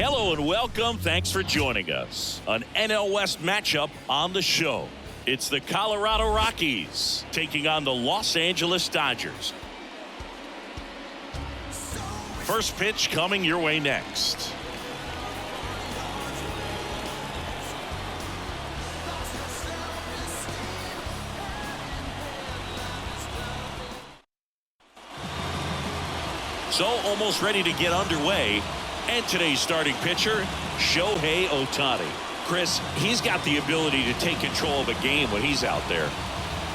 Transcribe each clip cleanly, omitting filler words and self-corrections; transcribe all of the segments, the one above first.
Hello and welcome. Thanks for joining us. An NL West matchup on the show. It's the Colorado Rockies taking on the Los Angeles Dodgers. First pitch coming your way next. So almost ready to get underway. And today's starting pitcher, Shohei Ohtani. Chris, he's got the ability to take control of a game when he's out there.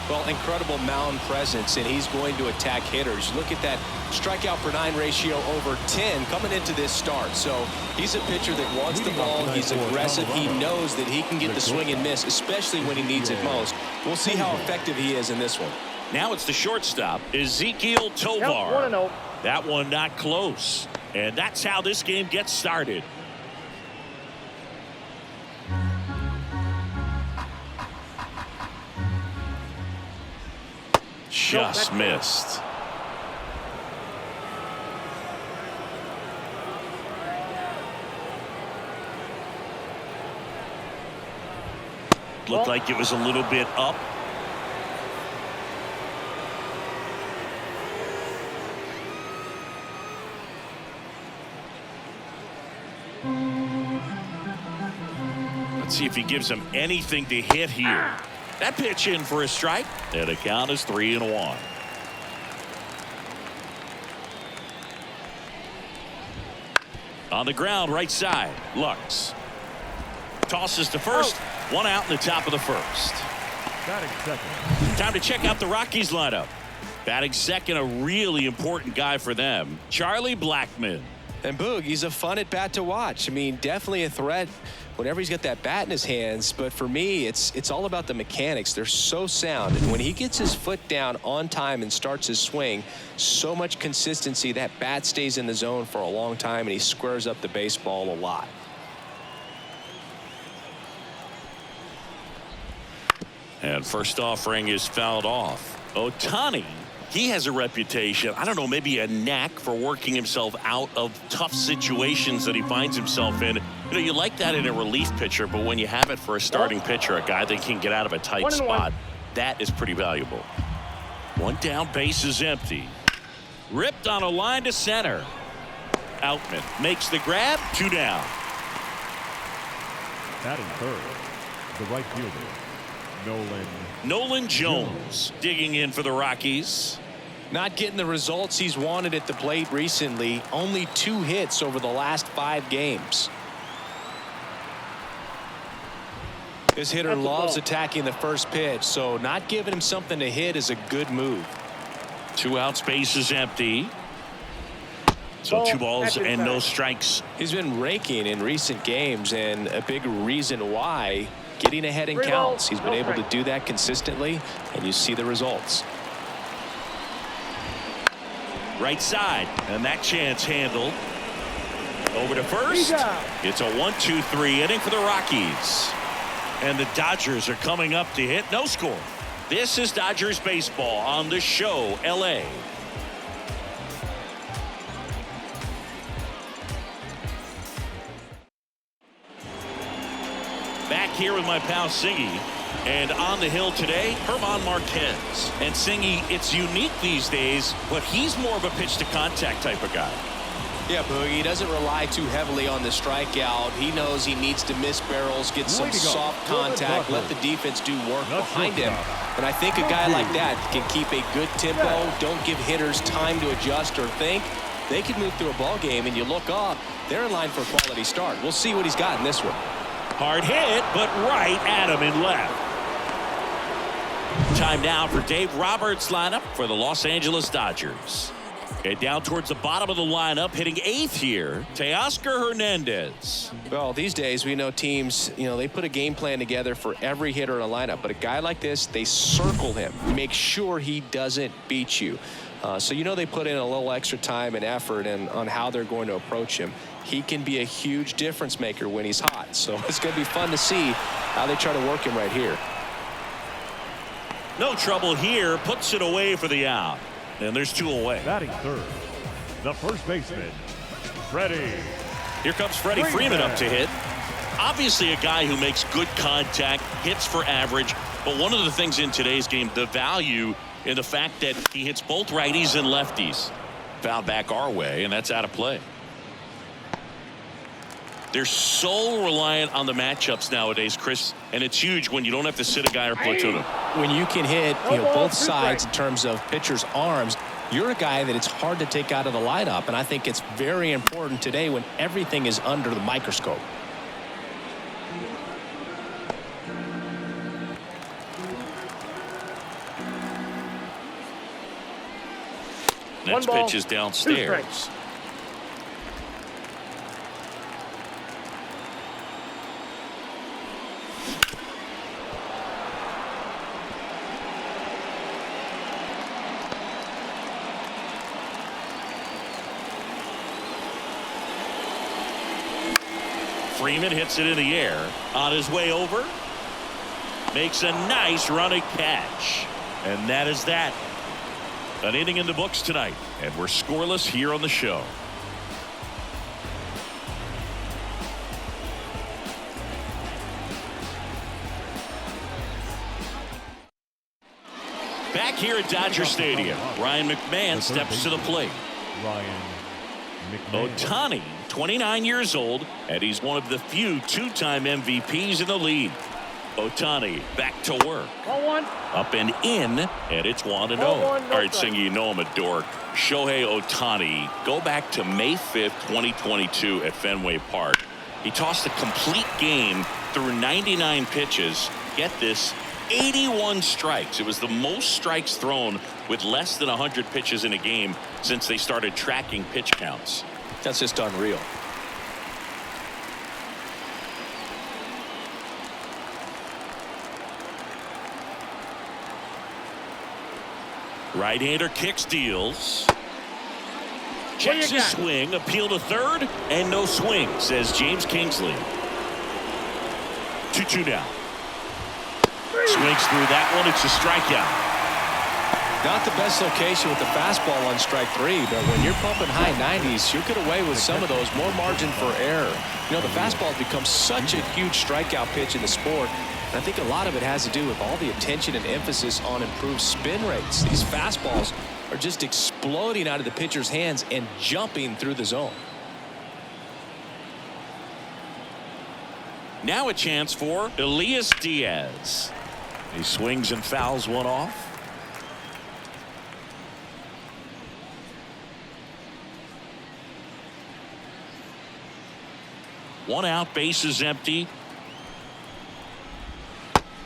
Well, incredible mound presence, and he's going to attack hitters. Look at that strikeout per 9 ratio over 10 coming into this start. So he's a pitcher that wants the ball. He's aggressive. He knows that he can get the swing and miss, especially when he needs it most. We'll see how effective he is in this one. Now it's the shortstop, Ezequiel Tovar. Yep, that one not close. And that's how this game gets started. Just missed. Looked like it was a little bit up. Let's see if he gives him anything to hit here. That pitch in for a strike, and the count is 3-1. On the ground, right side, Lux tosses to first. One out in the top of the first. Batting second. Time to check out the Rockies lineup. Batting second, a really important guy for them, Charlie Blackmon. And Boog, he's a fun at bat to watch. I mean, definitely a threat whenever he's got that bat in his hands. But for me, it's all about the mechanics. They're so sound. And when he gets his foot down on time and starts his swing, so much consistency, that bat stays in the zone for a long time, and he squares up the baseball a lot. And first offering is fouled off. Ohtani, he has a reputation, I don't know, maybe a knack for working himself out of tough situations that he finds himself in. You know, you like that in a relief pitcher, but when you have it for a starting pitcher, a guy that can get out of a tight spot, that is pretty valuable. One down, base is empty. Ripped on a line to center. Outman makes the grab, 2 down. Batting third, the right fielder, Nolan Jones digging in for the Rockies. Not getting the results he's wanted at the plate recently. Only 2 hits over the last 5 games. This hitter loves attacking the first pitch, so not giving him something to hit is a good move. 2 outs, base is empty. So 2 balls and no strikes. He's been raking in recent games, and a big reason why, getting ahead in counts. He's been able to do that consistently, and you see the results. Right side, and that chance handled. Over to first. It's a 1-2-3 inning for the Rockies. And the Dodgers are coming up to hit. No score. This is Dodgers baseball on the show, LA. Back here with my pal Singy. And on the hill today, Herman Marquez. And Singy, it's unique these days, but he's more of a pitch to contact type of guy. Yeah, Boogie, he doesn't rely too heavily on the strikeout. He knows he needs to miss barrels, get some soft contact, let the defense do work behind him. And I think a guy like that can keep a good tempo, don't give hitters time to adjust or think. They can move through a ball game, and you look up, they're in line for a quality start. We'll see what he's got in this one. Hard hit, but right at him in left. Time now for Dave Roberts' lineup for the Los Angeles Dodgers. And down towards the bottom of the lineup, hitting 8th here, Teoscar Hernandez. Well, these days we know teams, they put a game plan together for every hitter in a lineup. But a guy like this, they circle him, make sure he doesn't beat you. So they put in a little extra time and effort on how they're going to approach him. He can be a huge difference maker when he's hot. So it's going to be fun to see how they try to work him right here. No trouble here, puts it away for the out. And there's 2 away. Batting third, the first baseman, Freddie Here comes Freddie Freeman up to hit. Obviously a guy who makes good contact, hits for average, but one of the things in today's game, the value in the fact that he hits both righties and lefties. Foul back our way, and that's out of play. They're so reliant on the matchups nowadays, Chris, and it's huge when you don't have to sit a guy or platoon him. When you can hit both sides in terms of pitchers' arms, you're a guy that it's hard to take out of the lineup, and I think it's very important today when everything is under the microscope. Next pitch is downstairs. Freeman hits it in the air. On his way over. Makes a nice running catch. And that is that. An inning in the books tonight, and we're scoreless here on the show. Back here at Dodger Stadium, Ryan McMahon steps to the plate. Ryan McMahon. Ohtani, 29 years old, and he's one of the few two-time MVPs in the league. Ohtani back to work. Up and in, and it's 1-0. All right, Singy, you know I'm a dork. Shohei Ohtani, go back to May 5th, 2022 at Fenway Park. He tossed a complete game through 99 pitches. Get this, 81 strikes. It was the most strikes thrown with less than 100 pitches in a game since they started tracking pitch counts. That's just unreal. Right-hander kicks, deals. Checks his swing, appeal to third, and no swing, says James Kingsley. 2-2 now. Swings through that one. It's a strikeout. Not the best location with the fastball on strike three, but when you're pumping high 90s, you get away with some of those, more margin for error. You know, the fastball has become such a huge strikeout pitch in the sport. I think a lot of it has to do with all the attention and emphasis on improved spin rates. These fastballs are just exploding out of the pitcher's hands and jumping through the zone. Now a chance for Elias Diaz. He swings and fouls one off. One out, bases empty.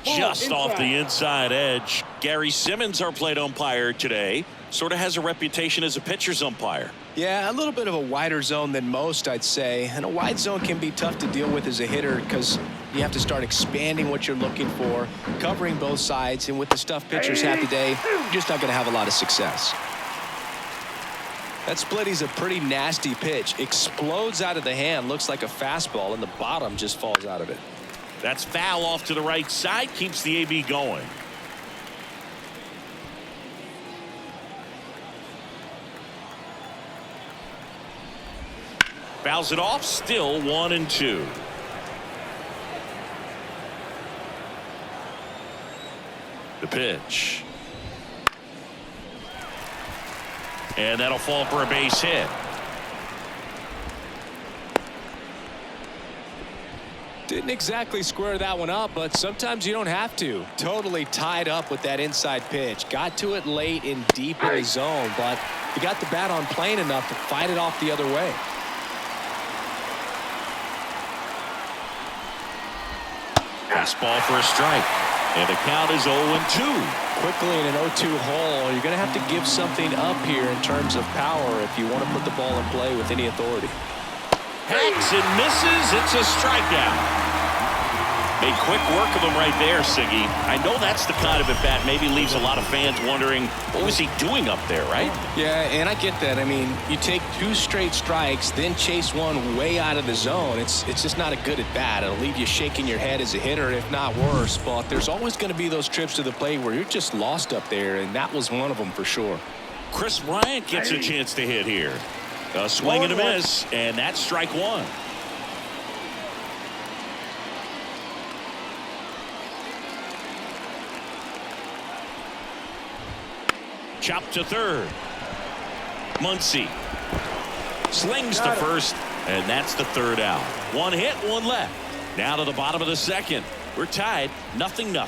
Just off the inside edge. Gary Simmons, our plate umpire today, sort of has a reputation as a pitcher's umpire. Yeah, a little bit of a wider zone than most, I'd say. And a wide zone can be tough to deal with as a hitter because you have to start expanding what you're looking for, covering both sides. And with the stuff pitchers have today, you're just not going to have a lot of success. That splitty's a pretty nasty pitch. Explodes out of the hand, looks like a fastball, and the bottom just falls out of it. That's foul off to the right side, keeps the AB going. Fouls it off, still 1-2. The pitch. And that'll fall for a base hit. Didn't exactly square that one up, but sometimes you don't have to. Totally tied up with that inside pitch. Got to it late and deep in the zone, but he got the bat on plane enough to fight it off the other way. Fastball for a strike. And the count is 0-2. Quickly in an 0-2 hole, you're going to have to give something up here in terms of power if you want to put the ball in play with any authority. Hacks and misses. It's a strikeout. Made quick work of him right there, Siggy. I know that's the kind of at-bat maybe leaves a lot of fans wondering, what was he doing up there, right? Yeah, and I get that. I mean, you take 2 straight strikes, then chase one way out of the zone. It's just not a good at-bat. It'll leave you shaking your head as a hitter, if not worse. But there's always going to be those trips to the plate where you're just lost up there, and that was one of them for sure. Chris Bryant gets a chance to hit here. A swing and a miss, and that's strike one. Chop to third. Muncy slings to first, and that's the third out. One hit, one left. Now to the bottom of the second. We're tied, 0-0.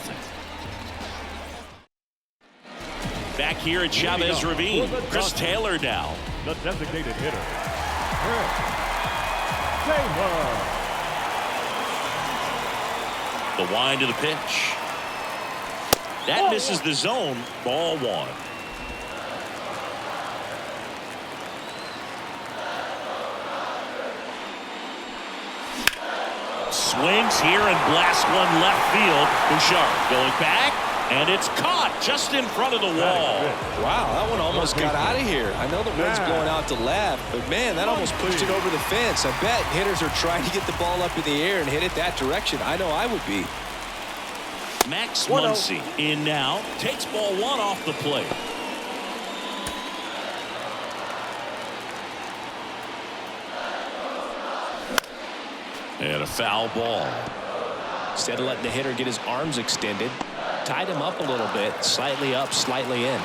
Back here at Chavez Ravine, Chris Taylor now. The designated hitter, Chris Taylor. The wind to the pitch. That misses the zone. Ball one. Swings here and blasts one left field. Bouchard going back, and it's caught just in front of the wall. Wow, that one almost got out of here. I know the wind's blowing out to left, but man, that almost pushed it over the fence. I bet hitters are trying to get the ball up in the air and hit it that direction. I know I would be. Max Muncy in now, takes ball one off the plate. And a foul ball. Instead of letting the hitter get his arms extended, tied him up a little bit, slightly up, slightly in.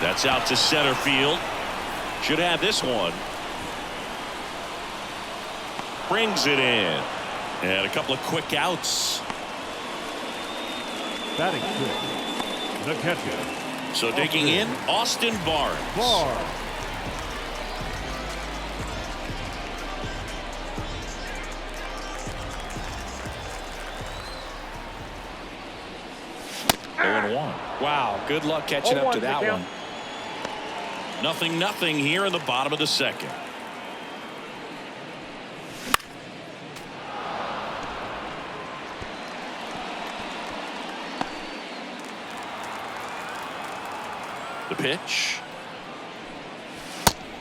That's out to center field. Should have this one. Brings it in. And a couple of quick outs. Batting fifth, the catcher. So digging in, Austin Barnes. Barnes. Wow, good luck catching up to that one. 0-0 here in the bottom of the second. The pitch.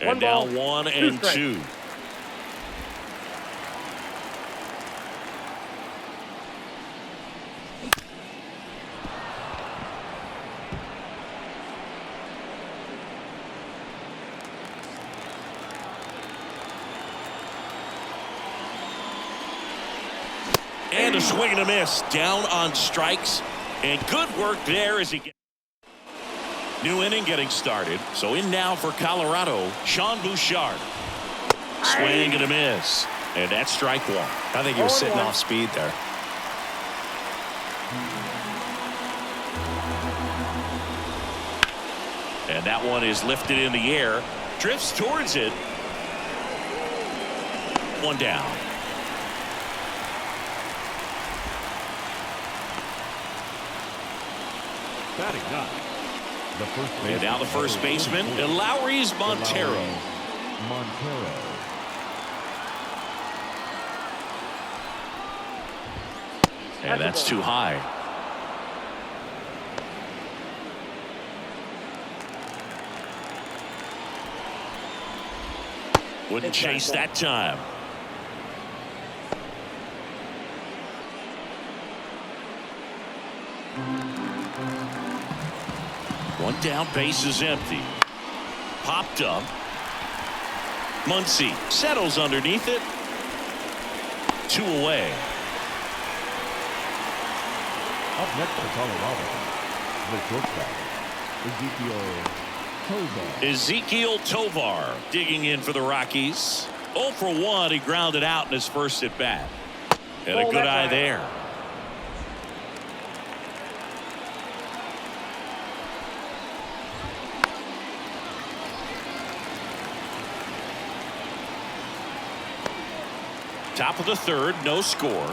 And now 1-2. And a swing and a miss. Down on strikes. And good work there as he gets. New inning getting started. So in now for Colorado, Sean Bouchard. Swing and a miss. And that's strike one. I think he was sitting off speed there. And that one is lifted in the air. Drifts towards it. One down. Batting ninth, the first baseman. And now the first baseman, Lowry's Montero. And that's too high. Wouldn't chase that time. One down, base is empty. Popped up. Muncy settles underneath it. Two away. Up next for Colorado, the shortstop, Ezequiel Tovar digging in for the Rockies. 0 for 1. He grounded out in his first at bat. And a good eye there. Top of the third, no score.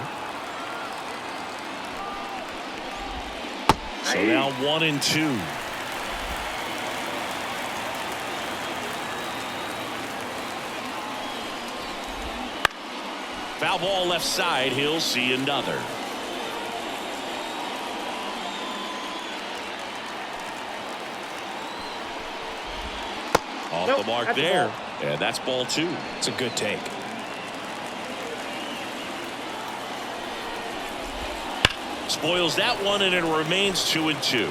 So now 1-2. Foul ball left side. He'll see another. Off the mark there. And that's ball two. It's a good take. Spoils that one, and it remains 2-2.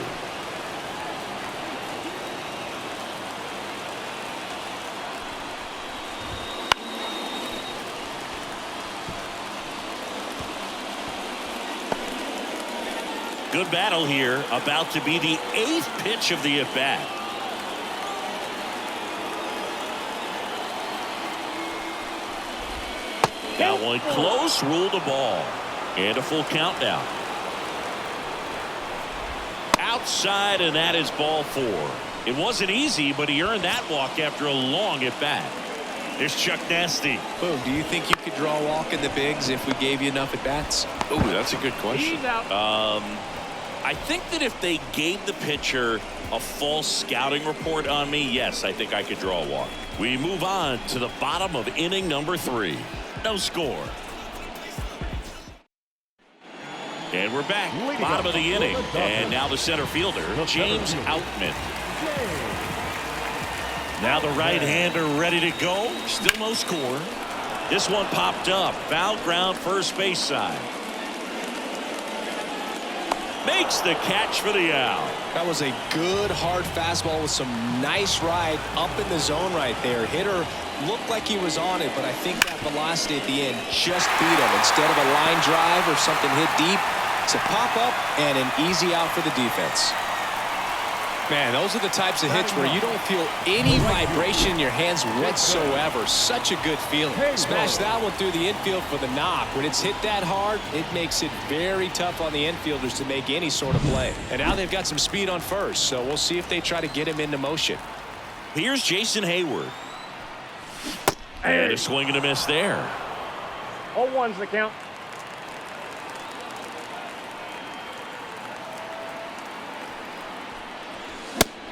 Good battle here. About to be the 8th pitch of the at-bat. That one close. Ruled the ball. And a full count now. Outside, and that is ball 4. It wasn't easy, but he earned that walk after a long at-bat. There's Chuck Nasty. Boom, do you think you could draw a walk in the bigs if we gave you enough at-bats? Oh, that's a good question. I think that if they gave the pitcher a false scouting report on me, yes, I think I could draw a walk. We move on to the bottom of inning number 3. No score. And we're back. Bottom of the inning. And now the center fielder, James Outman. Now the right-hander ready to go. Still no score. This one popped up. Foul ground, first base side. Makes the catch for the out. That was a good hard fastball with some nice ride up in the zone right there. Hitter looked like he was on it, but I think that velocity at the end just beat him. Instead of a line drive or something hit deep, it's a pop up and an easy out for the defense. Man, those are the types of hits where you don't feel any vibration in your hands whatsoever. Such a good feeling. Smash that one through the infield for the knock. When it's hit that hard, it makes it very tough on the infielders to make any sort of play. And now they've got some speed on first, so we'll see if they try to get him into motion. Here's Jason Hayward. And a swing and a miss there. 0-1's the count.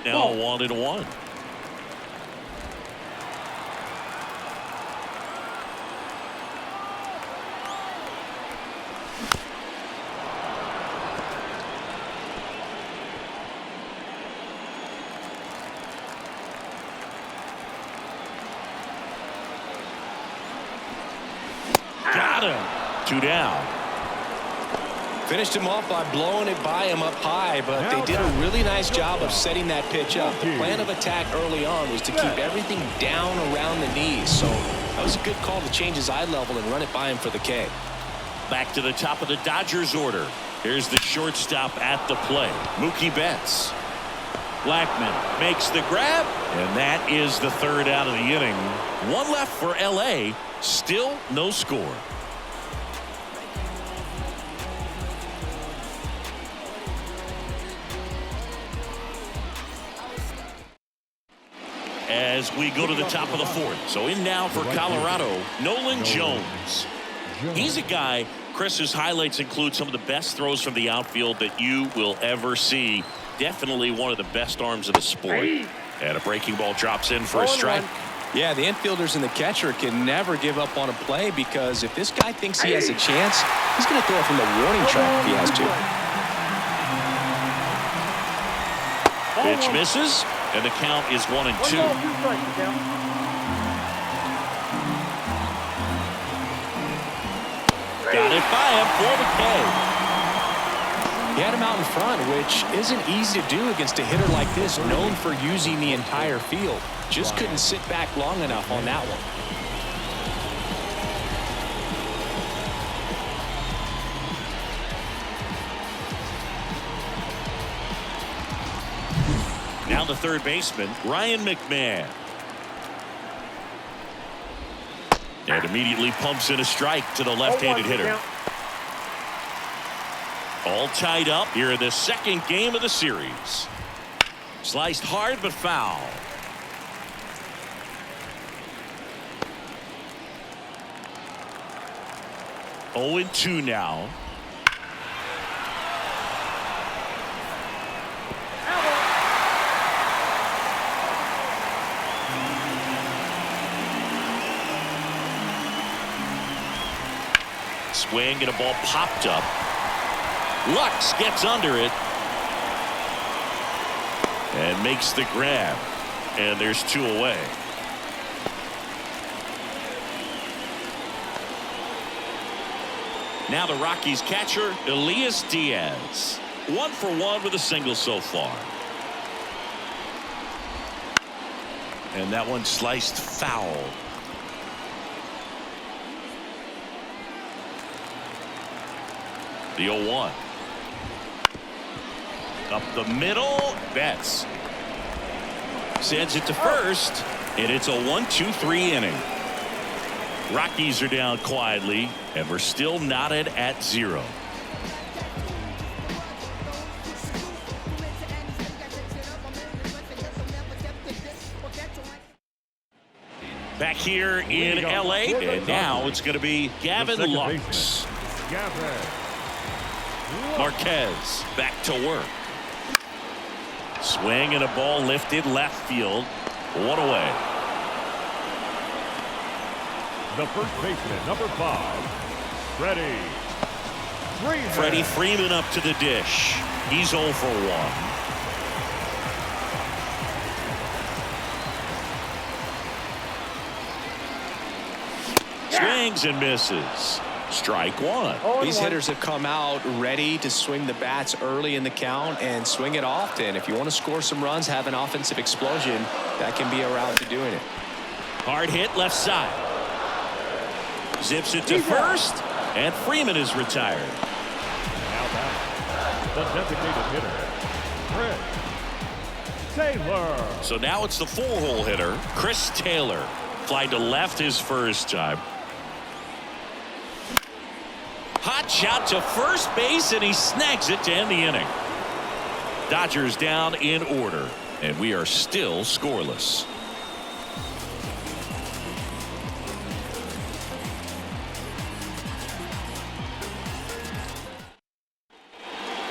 Now 1-1. Got him. 2 down. Finished him off by blowing it by him up high, but they did a really nice job of setting that pitch up. The plan of attack early on was to keep everything down around the knees, so that was a good call to change his eye level and run it by him for the K. Back to the top of the Dodgers order. Here's the shortstop at the plate, Mookie Betts. Blackman makes the grab, and that is the 3rd out of the inning. 1 left for L.A., still no score. As we go to the top of the 4th. So in now for Colorado, Nolan Jones. He's a guy, Chris, whose highlights include some of the best throws from the outfield that you will ever see. Definitely one of the best arms of the sport. And a breaking ball drops in for a strike. Yeah, the infielders and the catcher can never give up on a play, because if this guy thinks he has a chance, he's going to throw it from the warning track if he has to. Pitch misses, and the count is 1-2. Got it by him for the K. He had him out in front, which isn't easy to do against a hitter like this, known for using the entire field. Just couldn't sit back long enough on that one. Now the third baseman, Ryan McMahon. And immediately pumps in a strike to the left-handed hitter. All tied up here in the 2nd game of the series. Sliced hard but foul. Oh, 0-2 now. Swing and a ball popped up. Lux gets under it and makes the grab, and there's 2 away. Now the Rockies catcher, Elias Diaz. 1 for 1 with a single so far. And that one sliced foul. The 0-1. Up the middle. Betts sends it to first, and it's a 1-2-3 inning. Rockies are down quietly, and we're still knotted at 0. Back here in L.A., and now it's going to be Gavin Lux. Marquez back to work. Swing and a ball lifted left field. 1 away. The first baseman, number 5, Freddie Freeman. Freddie Freeman up to the dish. He's 0 for 1. Swings and misses. Strike 1. These hitters have come out ready to swing the bats early in the count and swing it often. If you want to score some runs, have an offensive explosion, that can be a route to doing it. Hard hit left side. Zips it to first, and Freeman is retired. Now back, the designated hitter, Chris Taylor. So now it's the 4-hole hitter, Chris Taylor. Fly to left his first time. Hot shot to first base, and he snags it to end the inning. Dodgers down in order, and we are still scoreless.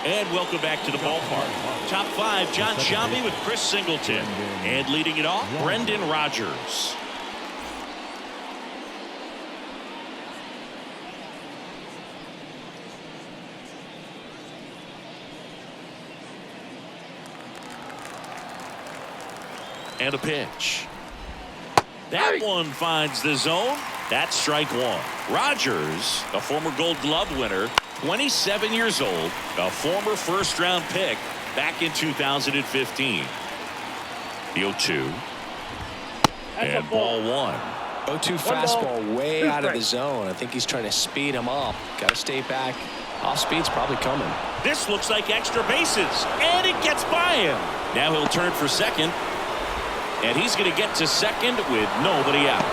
And welcome back to the ballpark. Top 5, John Shambi with Chris Singleton. And leading it off, Brendan Rodgers. And a pitch. That one finds the zone. That's strike 1. Rodgers, a former Gold Glove winner, 27 years old, a former first-round pick back in 2015. The 0-2. And ball 1. 0-2 fastball way out of the zone. I think he's trying to speed him up. Got to stay back. Off speed's probably coming. This looks like extra bases, and it gets by him. Now he'll turn for second, and he's going to get to second with nobody out.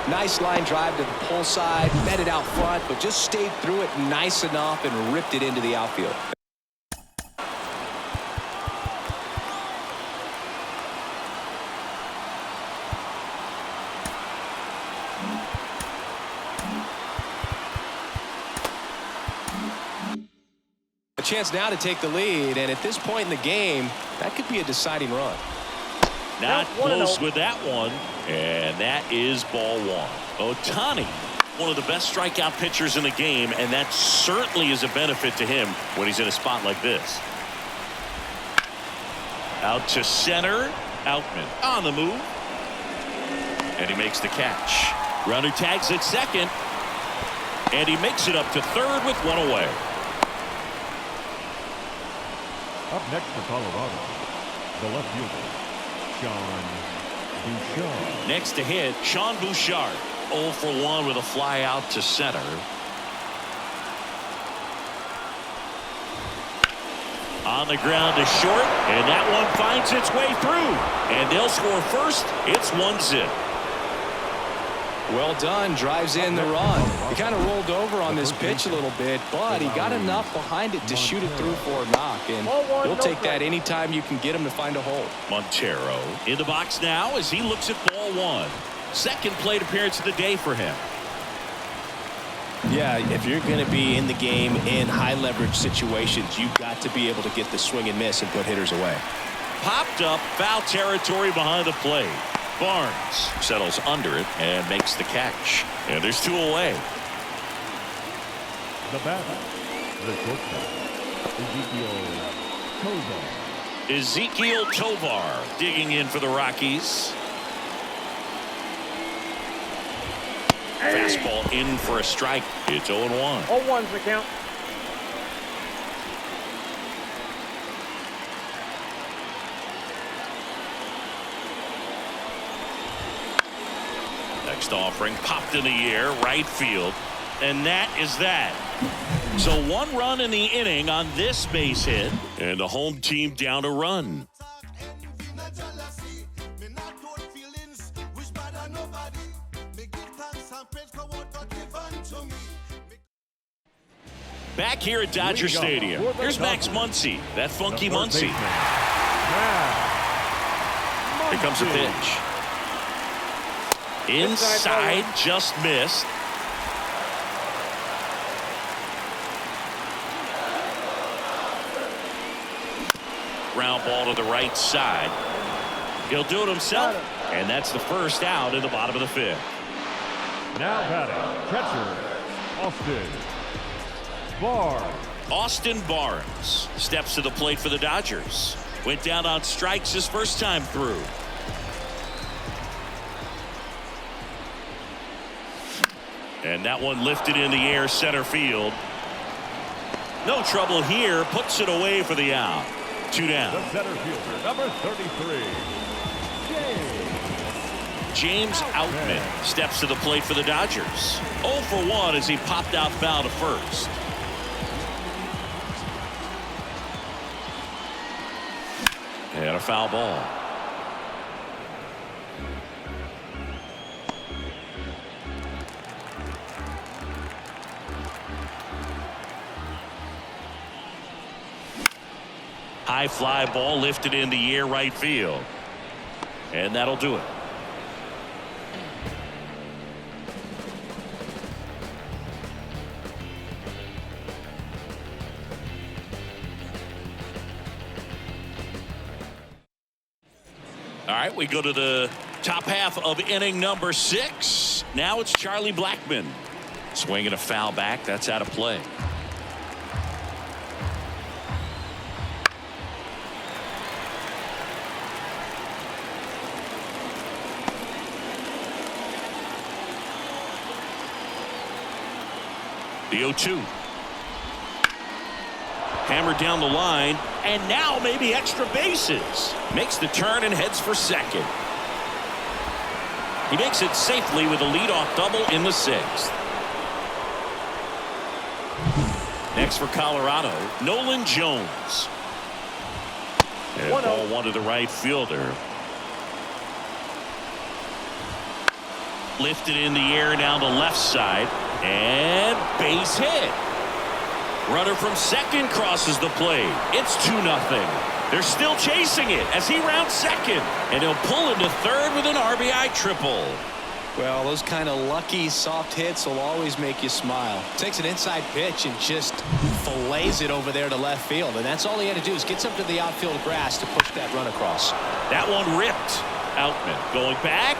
Nice line drive to the pull side, met it out front, but just stayed through it nice enough and ripped it into the outfield. A chance now to take the lead, and at this point in the game, that could be a deciding run. Not close with that one, and that is ball 1. Ohtani, one of the best strikeout pitchers in the game, and that certainly is a benefit to him when he's in a spot like this. Out to center, Outman on the move, and he makes the catch. Runner tags at second, and he makes it up to third with 1 away. Up next for Colorado, the left fielder, Sean Bouchard. Next to hit, Sean Bouchard, 0 for 1 with a fly out to center. On the ground to short, and that one finds its way through. And they'll score first. It's 1-0. Well done, drives in the run. He kind of rolled over on this pitch a little bit, but he got enough behind it to shoot it through for a knock, and you'll take that anytime you can get him to find a hole. Montero in the box now as he looks at ball 1. Second plate appearance of the day for him. Yeah, if you're going to be in the game in high leverage situations, you've got to be able to get the swing and miss and put hitters away. Popped up, foul territory behind the plate. Barnes settles under it and makes the catch. And there's 2 away. The batter, the shortstop, Ezequiel Tovar digging in for the Rockies. Fastball in for a strike. It's 0-1. 0-1's the count. Next offering popped in the air, right field, and that is that. So 1 run in the inning on this base hit, and the home team down a run. Back here at Dodger Stadium, here's Max Muncy, that funky Muncy. Here comes the pitch. Inside, just missed. Ground ball to the right side. He'll do it himself, and that's the first out in the bottom of the 5th. Now batting, catcher, Austin Barnes steps to the plate for the Dodgers. Went down on strikes his first time through. And that one lifted in the air center field. No trouble here. Puts it away for the out. 2 down. The center fielder, number 33, James Outman steps to the plate for the Dodgers. 0 for 1 as he popped out foul to first. And a foul ball. High fly ball lifted in the air right field. And that'll do it. All right, we go to the top half of inning number 6. Now it's Charlie Blackmon. Swinging a foul back. That's out of play. The 0-2. Hammered down the line, and now maybe extra bases. Makes the turn and heads for second. He makes it safely with a leadoff double in the 6th. Next for Colorado, Nolan Jones. And ball 1 to the right fielder. Lifted in the air down the left side, and base hit. Runner from second crosses the plate. It's 2-0. They're still chasing it as he rounds second, and he'll pull into third with an RBI triple. Well, those kind of lucky soft hits will always make you smile. Takes an inside pitch and just fillets it over there to left field, and that's all he had to do is get something to the outfield grass to push that run across. That one ripped. Outman going back.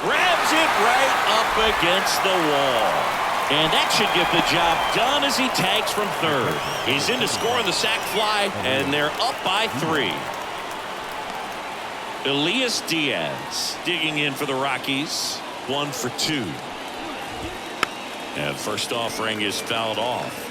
Grabs it right up against the wall. And that should get the job done as he tags from third. He's in to score on the sac fly, and they're up by 3. Elias Diaz digging in for the Rockies. 1 for 2. And first offering is fouled off.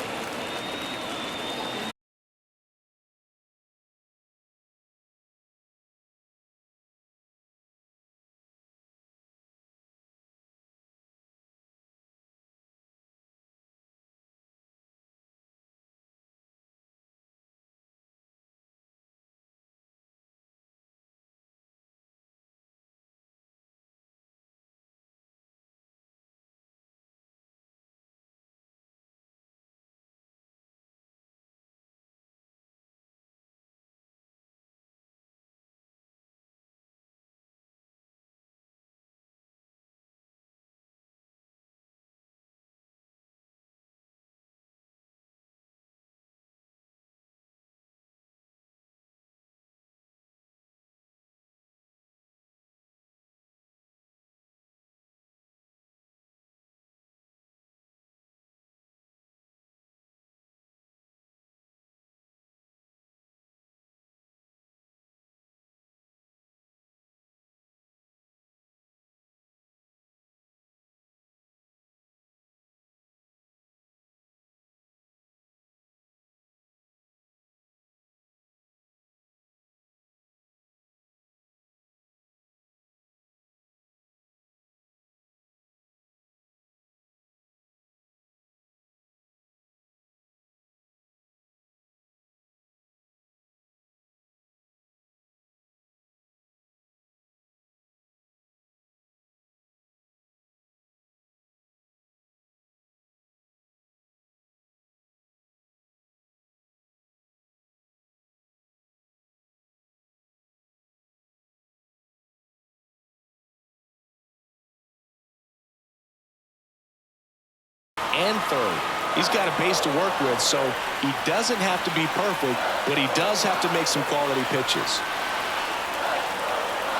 and third. He's got a base to work with, so he doesn't have to be perfect, but he does have to make some quality pitches.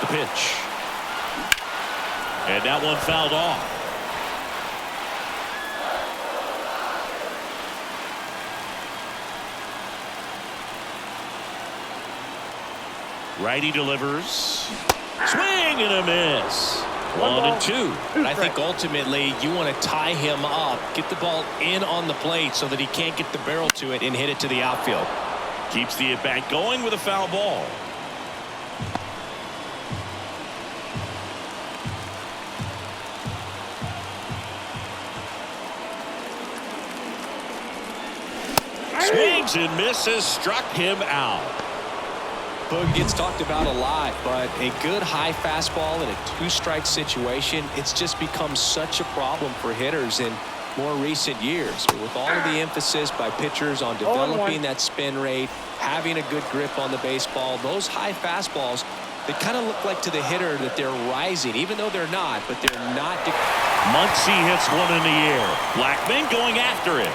The pitch. And that one fouled off. Righty delivers. Swing and a miss. 1-2. But I think ultimately you want to tie him up, get the ball in on the plate so that he can't get the barrel to it and hit it to the outfield. Keeps the at-bat going with a foul ball. Swings and misses, struck him out. Boog gets talked about a lot, but a good high fastball in a two-strike situation, it's just become such a problem for hitters in more recent years. With all of the emphasis by pitchers on developing that spin rate, having a good grip on the baseball, those high fastballs, they kind of look like to the hitter that they're rising, even though they're not, but they're not. Muncy hits one in the air. Blackman going after it.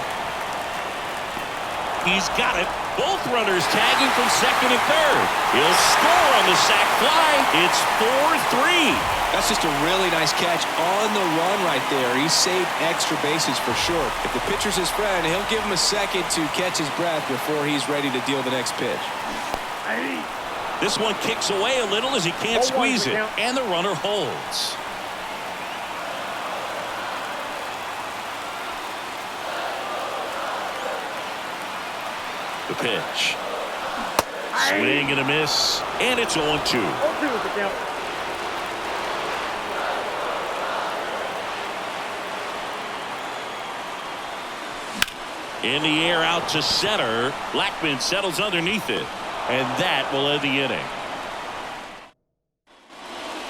He's got it. Both runners tagging from second and third. He'll score on the sac fly. It's 4-3. That's just a really nice catch on the run right there. He saved extra bases for sure. If the pitcher's his friend, he'll give him a second to catch his breath before he's ready to deal the next pitch. This one kicks away a little as he can't squeeze it. And the runner holds. The pitch. Swing and a miss. And it's 0-2. 0-2 is the count. In the air out to center. Blackman settles underneath it. And that will end the inning.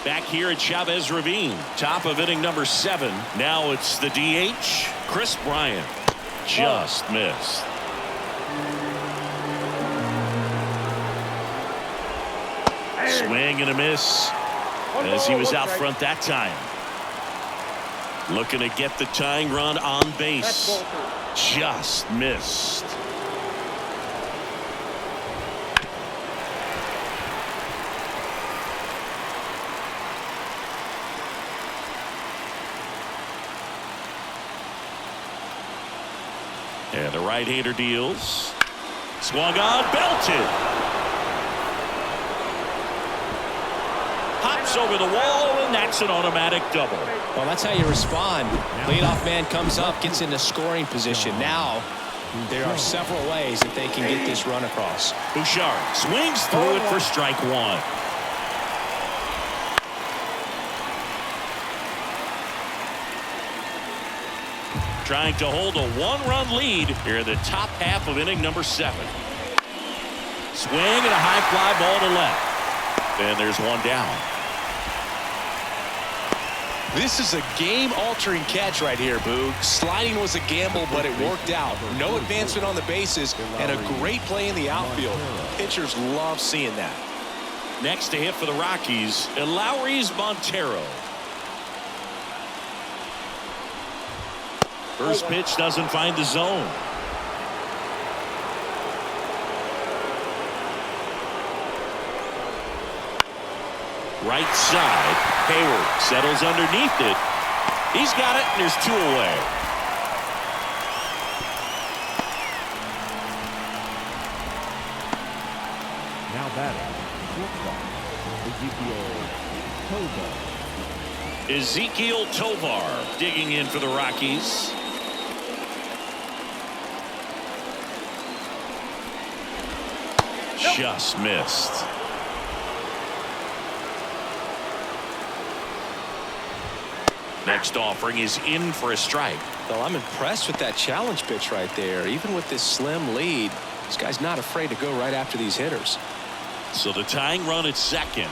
Back here at Chavez Ravine. Top of inning number 7. Now it's the DH, Chris Bryant. Just missed. Swing and a miss as he was out front that time. Looking to get the tying run on base. Just missed. And the right-hander deals. Swung on, belted. Hops over the wall, and that's an automatic double. Well, that's how you respond. Leadoff man comes up, gets into scoring position. Now, there are several ways that they can get this run across. Bouchard swings through it for strike one. Trying to hold a one-run lead here in the top half of inning number 7. Swing and a high fly ball to left. And there's one down. This is a game-altering catch right here, Boog. Sliding was a gamble, but it worked out. No advancement on the bases, and a great play in the outfield. Pitchers love seeing that. Next to hit for the Rockies, Lowry's Montero. First pitch doesn't find the zone. Right side. Hayward settles underneath it. He's got it, and there's 2 away. Now batting, shortstop, Ezekiel Tovar. Ezekiel Tovar digging in for the Rockies. Just missed. Next offering is in for a strike. Well, I'm impressed with that challenge pitch right there. Even with this slim lead, this guy's not afraid to go right after these hitters. So the tying run at second.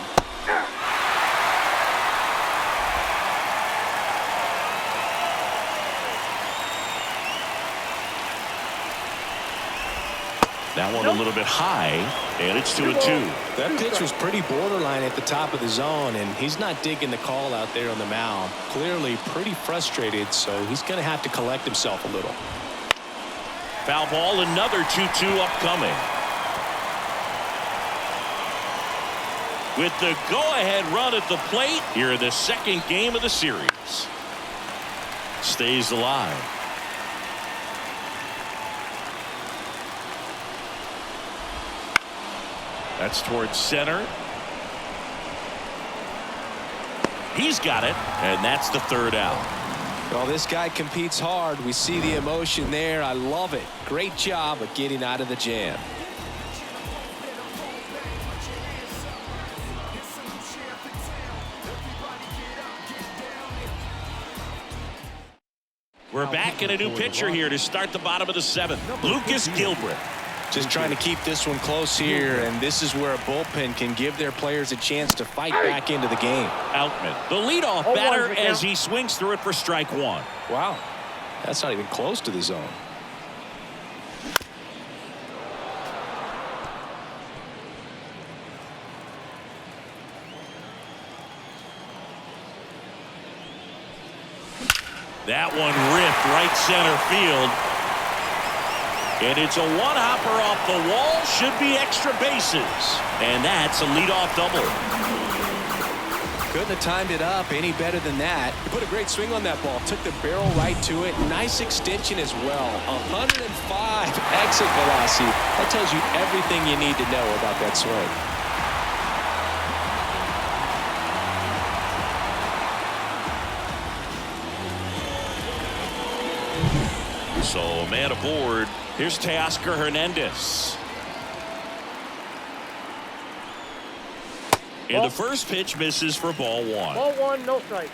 That one a little bit high, and it's 2-2. That pitch was pretty borderline at the top of the zone, and he's not digging the call out there on the mound. Clearly pretty frustrated, so he's going to have to collect himself a little. Foul ball, another 2-2 upcoming. With the go-ahead run at the plate here in the second game of the series. Stays alive. That's towards center. He's got it, and that's the third out. Well, this guy competes hard. We see the emotion there. I love it. Great job of getting out of the jam. We're back in a new pitcher here to start the bottom of the seventh. Lucas Gilbert. Just trying to keep this one close here, and this is where a bullpen can give their players a chance to fight back into the game. Outman, the leadoff batter, as he swings through it for strike one. Wow, that's not even close to the zone. That one ripped right center field. And it's a one-hopper off the wall. Should be extra bases. And that's a leadoff double. Couldn't have timed it up any better than that. He put a great swing on that ball. Took the barrel right to it. Nice extension as well. 105 exit velocity. That tells you everything you need to know about that swing. So, man aboard. Here's Teoscar Hernandez. And the first pitch misses for ball one. Ball one, no strike.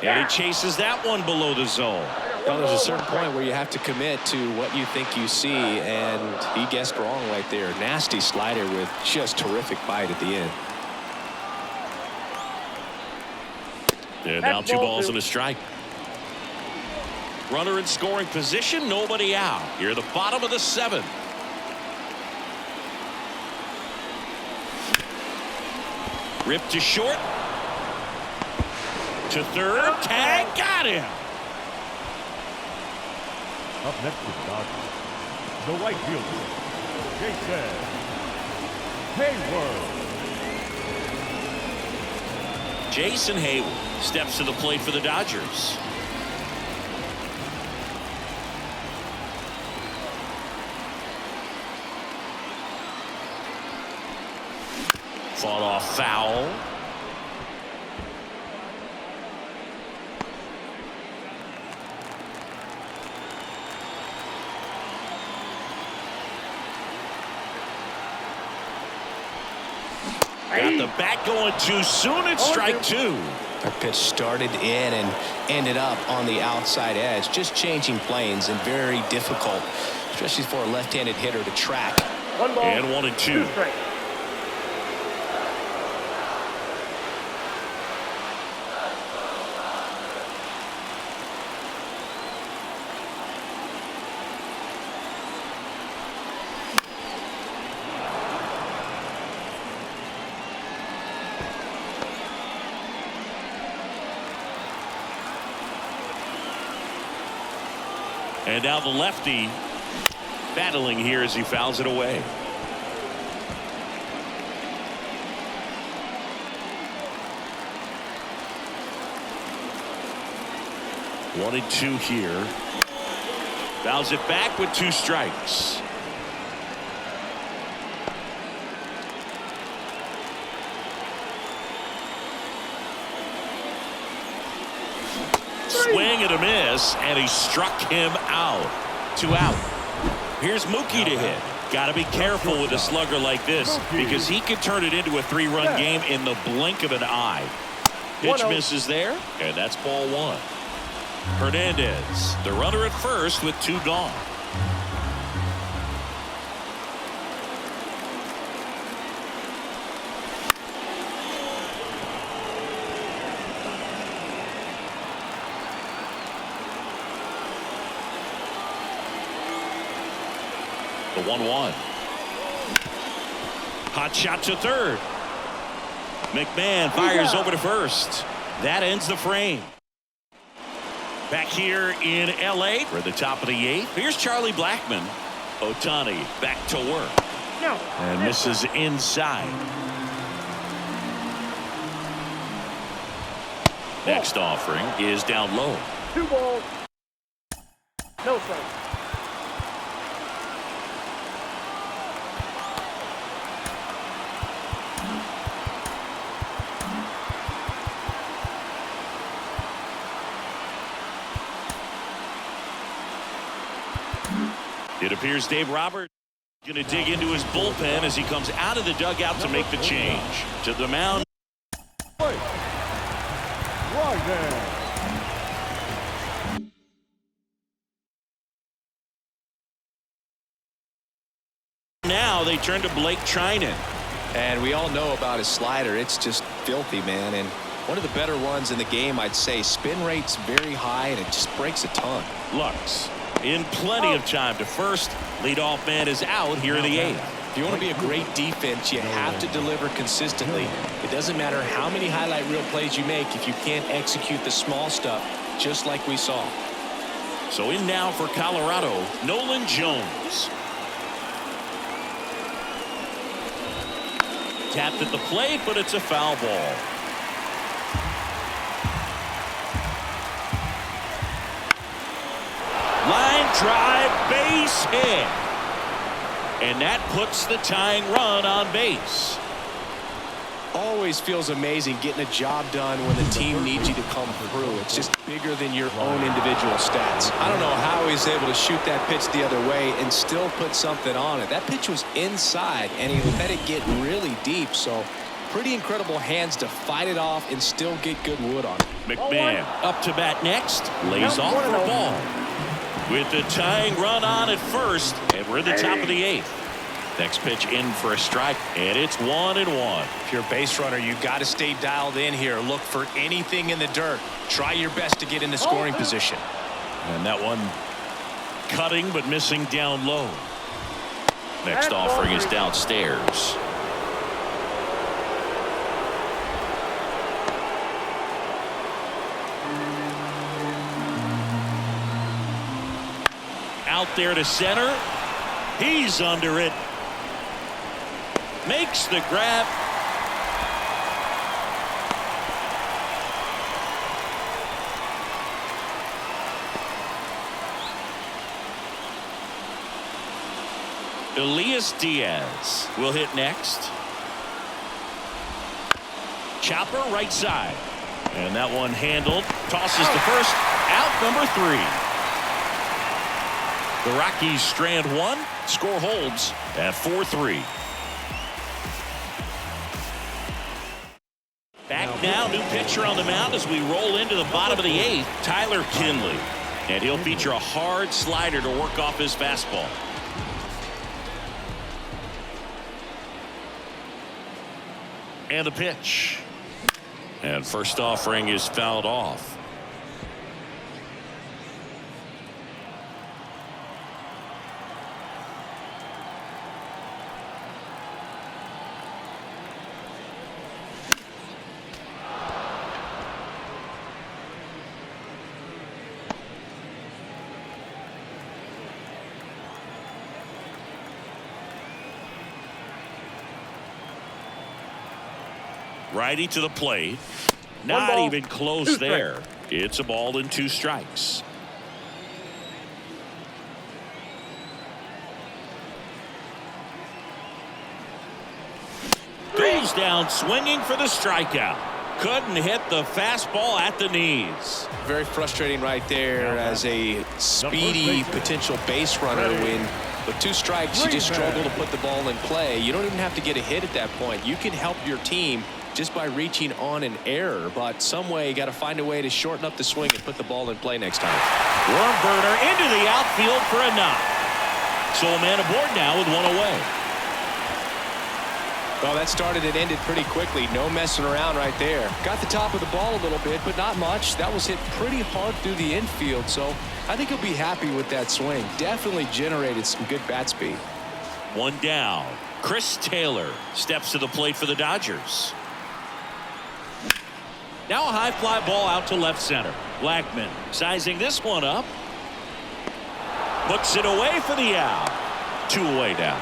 And he chases that one below the zone. Well, there's a certain point where you have to commit to what you think you see, and he guessed wrong right there. Nasty slider with just terrific bite at the end. And now 2 balls and a strike. Runner in scoring position, nobody out. Here at the bottom of the seventh. Ripped to short. To third. Tag. Got him. Up next is Dodgers. The right fielder, Jason Hayward. Jason Hayward steps to the plate for the Dodgers. Fought off foul. Got the bat going too soon. It's strike two. That pitch started in and ended up on the outside edge. Just changing planes and very difficult, especially for a left-handed hitter to track. 1 ball. And 1-2. Strike. And now the lefty battling here as he fouls it away. One and two here. Fouls it back with 2 strikes. Swing and a miss, and he struck him out. 2 out. Here's Mookie to hit. Got to be careful with a slugger like this because he can turn it into a 3-run game in the blink of an eye. Pitch misses there, and that's ball 1. Hernandez, the runner at first with 2 gone. The 1-1. Hot shot to third. McMahon fires over to first. That ends the frame. Back here in L.A. for the top of the 8th. Here's Charlie Blackmon. Ohtani back to work. No. And misses inside. Next offering is down low. 2 balls. No strike. It appears Dave Roberts going to dig into his bullpen as he comes out of the dugout to make the change. To the mound. Right there. Now they turn to Blake Trinan. And we all know about his slider. It's just filthy, man. And one of the better ones in the game, I'd say. Spin rate's very high, and it just breaks a ton. Lux in plenty of time to first. Leadoff man is out here in the 8th. If you want to be a great defense, you have to deliver consistently. It doesn't matter how many highlight reel plays you make if you can't execute the small stuff, just like we saw. So in now for Colorado, Nolan Jones. Tapped at the plate, but it's a foul ball. Line drive, base hit. And that puts the tying run on base. Always feels amazing getting a job done when the team needs you to come through. It's just bigger than your own individual stats. I don't know how he's able to shoot that pitch the other way and still put something on it. That pitch was inside, and he let it get really deep. So pretty incredible hands to fight it off and still get good wood on it. McMahon up to bat next. Lays off for a ball. With the tying run on at first, and we're at the top of the 8th. Next pitch in for a strike, and it's 1-1. If you're a base runner, you got to stay dialed in here. Look for anything in the dirt. Try your best to get into scoring position. And that one cutting but missing down low. Next offering is downstairs. Out there to center. He's under it. Makes the grab. Elias Diaz will hit next. Chopper right side. And that one handled. Tosses to first. Out number 3. The Rockies strand 1. Score holds at 4-3. Back now, new pitcher on the mound as we roll into the bottom of the 8th. Tyler Kinley. And he'll feature a hard slider to work off his fastball. And the pitch. And first offering is fouled off. Righty to the plate. Not even close there. It's a ball and 2 strikes. Goes down swinging for the strikeout. Couldn't hit the fastball at the knees. Very frustrating right there as a speedy potential base runner when with 2 strikes you just struggle to put the ball in play. You don't even have to get a hit at that point. You can help your team just by reaching on an error, but some way you got to find a way to shorten up the swing and put the ball in play next time. Worm burner into the outfield for a knock. So a man aboard now with 1 away. Well, that started and ended pretty quickly. No messing around right there. Got the top of the ball a little bit, but not much. That was hit pretty hard through the infield, so I think he'll be happy with that swing. Definitely generated some good bat speed. One down. Chris Taylor steps to the plate for the Dodgers. Now a high fly ball out to left center. Blackman sizing this one up. Puts it away for the out. 2 away now.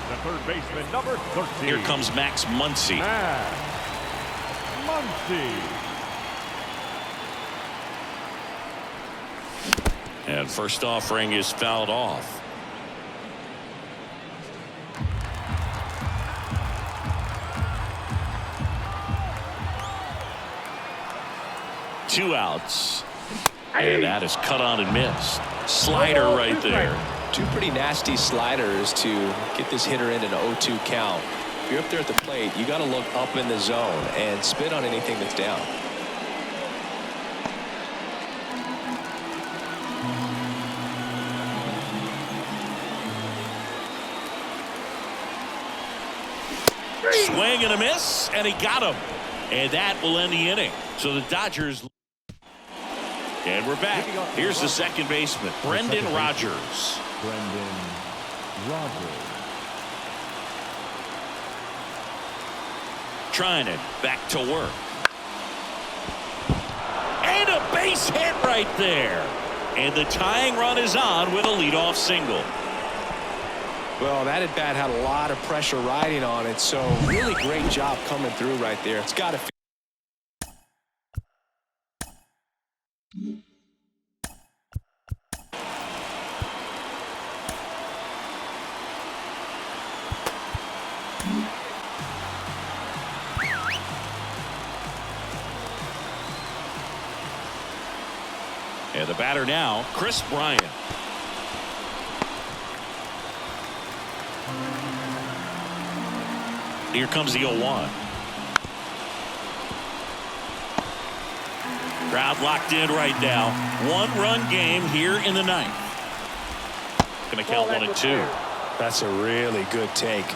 The third baseman, number 13. Here comes Max Muncy. Muncy. And first offering is fouled off. Two outs. And that is cut on and missed. Slider right there. Two pretty nasty sliders to get this hitter in an 0-2 count. If you're up there at the plate, you got to look up in the zone and spit on anything that's down. Swing and a miss, and he got him. And that will end the inning. So the Dodgers. And we're back. Here's the second baseman, Brendan Rodgers. Brendan Rodgers. Trying it back to work. And a base hit right there. And the tying run is on with a leadoff single. Well, that at bat had a lot of pressure riding on it, so really great job coming through right there. It's got to. And the batter now, Chris Bryant. Here comes the 0-1. Crowd locked in right now. 1-run game here in the ninth. Going to count 1 and 2. That's a really good take.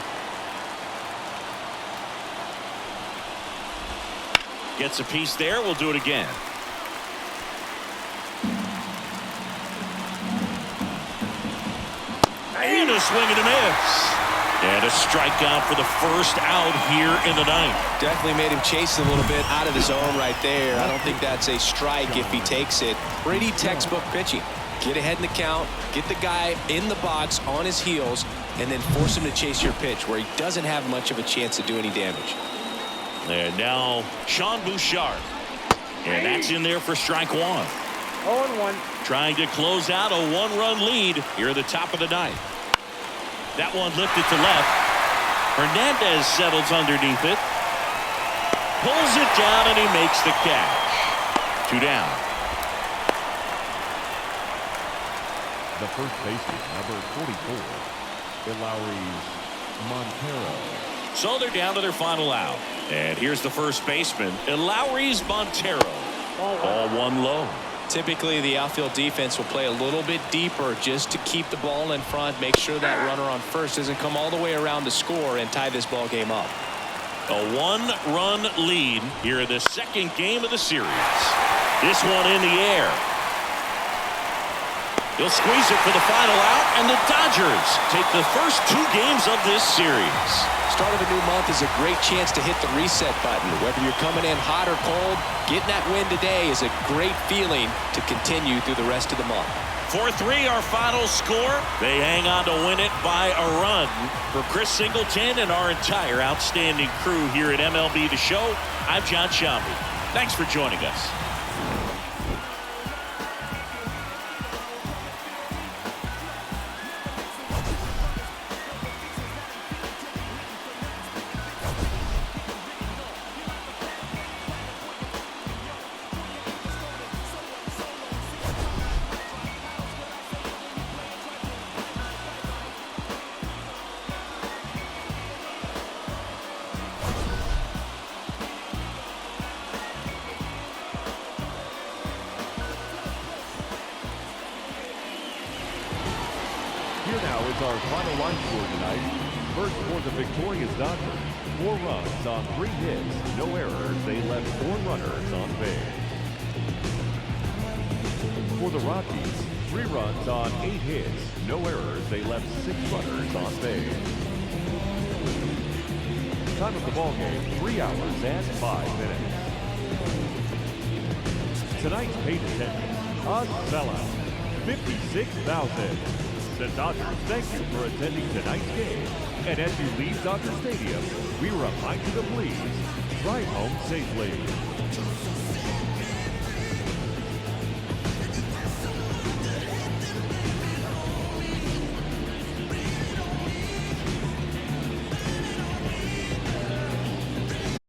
Gets a piece there. We'll do it again. And a swing and a miss. And a strikeout for the first out here in the ninth. Definitely made him chase a little bit out of the zone right there. I don't think that's a strike if he takes it. Pretty textbook pitching. Get ahead in the count, get the guy in the box on his heels, and then force him to chase your pitch where he doesn't have much of a chance to do any damage. And now Sean Bouchard. And that's in there for strike 1. 0-1. Trying to close out a 1-run lead here at the top of the ninth. That one lifted to left. Hernandez settles underneath it. Pulls it down and he makes the catch. 2 down. The first baseman, number 44, Elauris Montero. So they're down to their final out. And here's the first baseman, Elauris Montero. Ball 1 low. Typically, the outfield defense will play a little bit deeper just to keep the ball in front, make sure that runner on first doesn't come all the way around to score and tie this ball game up. A 1-run lead here in the second game of the series. This one in the air. He'll squeeze it for the final out, and the Dodgers take the first 2 games of this series. Start of a new month is a great chance to hit the reset button. Whether you're coming in hot or cold, getting that win today is a great feeling to continue through the rest of the month. 4-3 our final score. They hang on to win it by a run. For Chris Singleton and our entire outstanding crew here at MLB The Show, I'm John Shambi. Thanks for joining us. Here now is our final line score tonight. First for the victorious Dodgers, 4 runs on 3 hits, no errors. They left 4 runners on base. For the Rockies, 3 runs on 8 hits, no errors. They left 6 runners on base. Time of the ball game, 3 hours and 5 minutes. Tonight's paid attendance, a sellout, 56,000. The Dodgers thank you for attending tonight's game. And as you leave Dodger Stadium, we remind you to please drive home safely.